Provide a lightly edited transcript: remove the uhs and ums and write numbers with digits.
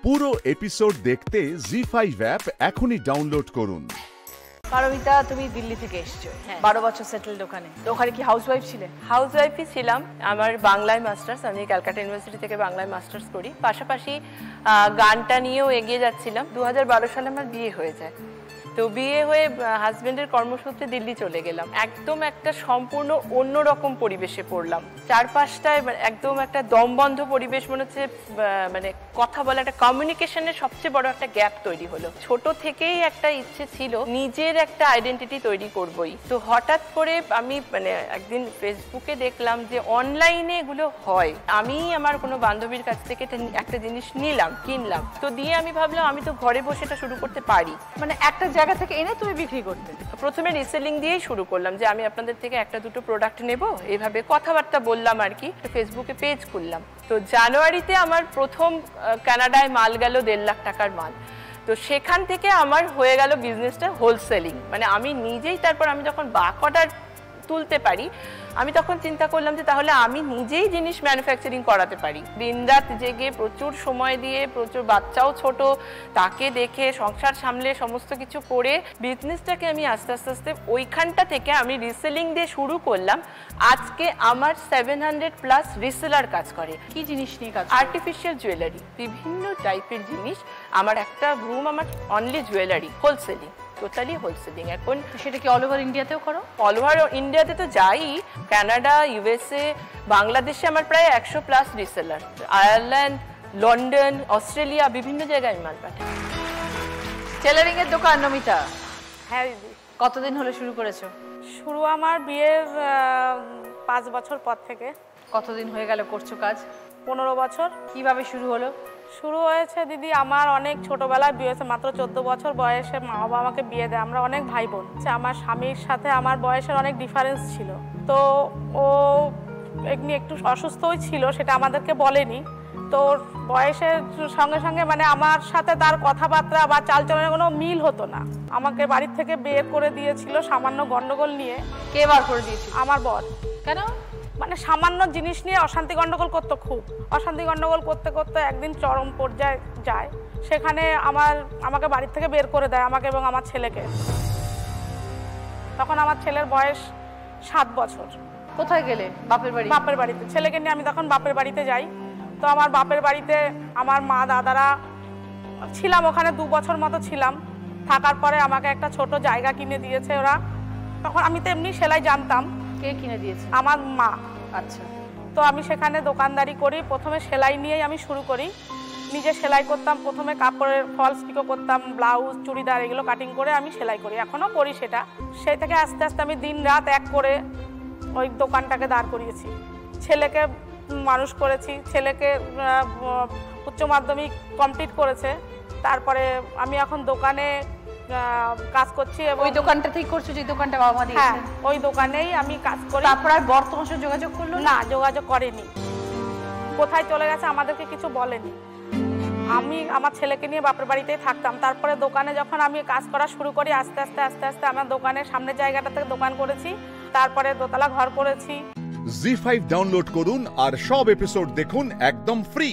পুরো এপিসোড দেখতে জি5 অ্যাপ এখনই ডাউনলোড করুন। পারমিতা, তুমি দিল্লি থেকে এসছো, 12 বছর সেটেলড ওখানে। তো ওখানে কি হাউসওয়াইফ ছিলে? হাউসওয়াইফই ছিলাম। আমার বাংলায় মাস্টার্স, আমি ক্যালকাটা ইউনিভার্সিটি থেকে বাংলায় মাস্টার্স করি। পাশাপাশি গানটা নিয়েও এগিয়ে যাচ্ছিলাম। 2012 সালে আমার বিয়ে হয়ে যায়। তো বিয়ে হয়ে হাজবেন্ডের কর্মসূত্রে দিল্লি চলে গেলাম। একদম একটা সম্পূর্ণ অন্যরকম পরিবেশে পড়লাম। চারপাশটায় একদম একটা দমবন্ধ পরিবেশ, মনে হচ্ছে মানে কথা বলা, একটা কমিউনিকেশনের সবচেয়ে বড় একটা গ্যাপ তৈরি হলো। ছোট থেকেই একটা ইচ্ছে ছিল নিজের একটা আইডেন্টিটি তৈরি করবই। তো হঠাৎ করে আমি একদিন ফেসবুকে দেখলাম যে অনলাইনে এগুলো হয়। আমি আমার কোনো বান্ধবীর কাছ থেকে একটা জিনিস কিনলাম। তো দিয়ে আমি ভাবলাম আমি তো ঘরে বসে এটা শুরু করতে পারি। মানে একটা জায়গা থেকে এনে তুমি বিক্রি করতে? প্রথমে রিসেলিং দিয়েই শুরু করলাম, যে আমি আপনাদের থেকে একটা দুটো প্রোডাক্ট নেব, এইভাবে কথাবার্তা বললাম আর কি। ফেসবুকে পেজ খুললাম। তো জানুয়ারিতে আমার প্রথম কানাডায় মাল গেল 1.5 লাখ টাকার মাল। তো সেখান থেকে আমার হয়ে গেল বিজনেসটা হোলসেলিং। মানে আমি নিজেই, তারপর আমি যখন বাক অর্ডার তুলতে পারি, আমি তখন চিন্তা করলাম যে তাহলে আমি নিজেই জিনিস ম্যানুফ্যাকচারিং করাতে পারি। দিনরাত জেগে প্রচুর সময় দিয়ে, প্রচুর বাচ্চাও ছোট, তাকে দেখে সংসার সামলে সমস্ত কিছু করে বিজনেসটাকে আমি আস্তে আস্তে ওইখানটা থেকে আমি রিসেলিং দিয়ে শুরু করলাম। আজকে আমার 700+ রিসেলার কাজ করে। কি জিনিস নিয়ে কাজ? আর্টিফিশিয়াল জুয়েলারি, বিভিন্ন টাইপের জিনিস। আমার একটা রুম আমার only jewellery, wholesaling, totally wholesaling. এখন সেটা কি অল ওভার ইন্ডিয়াতেও করো? অল ওভার ইন্ডিয়াতে তো যাই, কানাডা, ইউএসএ, বাংলাদেশে আমার প্রায় 100+ রিসেলার। আয়ারল্যান্ড, লন্ডন, অস্ট্রেলিয়া, বিভিন্ন জায়গায় আমি মাল পাঠাই। টেলারিং এর দোকান নমিতা? হ্যাঁ দিদি। কতদিন হলো শুরু করেছো? শুরু আমার বিয়ের 5 বছর পর থেকে। কতদিন হয়ে গেল করছো কাজ? 15 বছর। কিভাবে শুরু হলো? শুরু হয়েছে দিদি, আমার অনেক ছোটবেলায় বিয়ে হয়েছে। মাত্র 14 বছর বয়সে মা বাবা আমাকে বিয়ে দেয়। আমরা অনেক ভাই বোন। আমার স্বামীর সাথে আমার বয়সের অনেক ডিফারেন্স ছিল। তো ও এমনি একটু অসুস্থই ছিল, সেটা আমাদেরকে বলেনি। তো বয়সের সঙ্গে সঙ্গে আমার সাথে তার কথাবার্তা বা চালচলনের কোনো মিল হতো না। আমাকে বাড়ির থেকে বের করে দিয়েছিল সামান্য গন্ডগোল নিয়ে। কে বার করে দিয়েছিল? আমার বর। কেন? সামান্য জিনিস নিয়ে অশান্তি গন্ডগোল করতো, খুব অশান্তি গন্ডগোল করতে করতে একদিন চরম পর্যায়ে যায়। সেখানে আমাকে বাড়ির থেকে বের করে দেয়, আমাকে এবং আমার ছেলেকে। তখন আমার ছেলের বয়স 7 বছর। কোথায় গেলে? বাপের বাড়ি? বাপের বাড়িতে। ছেলেকে নিয়ে আমি তখন বাপের বাড়িতে যাই। তো আমার বাপের বাড়িতে আমার মা দাদারা ছিলাম, ওখানে 2 বছর মতো ছিলাম। থাকার পরে আমাকে একটা ছোট জায়গা কিনে দিয়েছে ওরা। তখন আমি তো এমনি সেলাই জানতাম। কে কিনে দিয়েছে? আমার মা। আচ্ছা। তো আমি সেখানে দোকানদারি করি। প্রথমে সেলাই নিয়েই আমি শুরু করি। নিজে সেলাই করতাম। প্রথমে কাপড়ের ফলস পিকো করতাম, ব্লাউজ, চুড়িদার, এগুলো কাটিং করে আমি সেলাই করি, এখনও করি সেটা। সেই থেকে আস্তে আস্তে আমি দিন রাত এক করে ওই দোকানটাকে দাঁড় করিয়েছি। ছেলেকে মানুষ করেছি। ছেলেকে উচ্চ মাধ্যমিক কমপ্লিট করেছে। তারপরে আমি এখন দোকানে কাজ করছি। ওই দোকানটাতেই করছো যে দোকানটা বাবা মা দিয়েছে? হ্যাঁ, ওই দোকানেই আমি কাজ করি। তারপর আর বর্তমান সাথে যোগাযোগ করলো না? যোগাযোগ করেনি। কোথায় চলে গেছে আমাদেরকে কিছু বলেনি। আমি আমার ছেলেকে নিয়ে বাপের বাড়িতেই থাকতাম। তারপরে দোকানে যখন আমি কাজ করা শুরু করি, আস্তে আস্তে আমার দোকানের সামনের জায়গাটা থেকে দোকান করেছি। তারপরে দোতলা ঘর করেছি। জি5 ডাউনলোড করুন আর সব এপিসোড দেখুন একদম ফ্রি।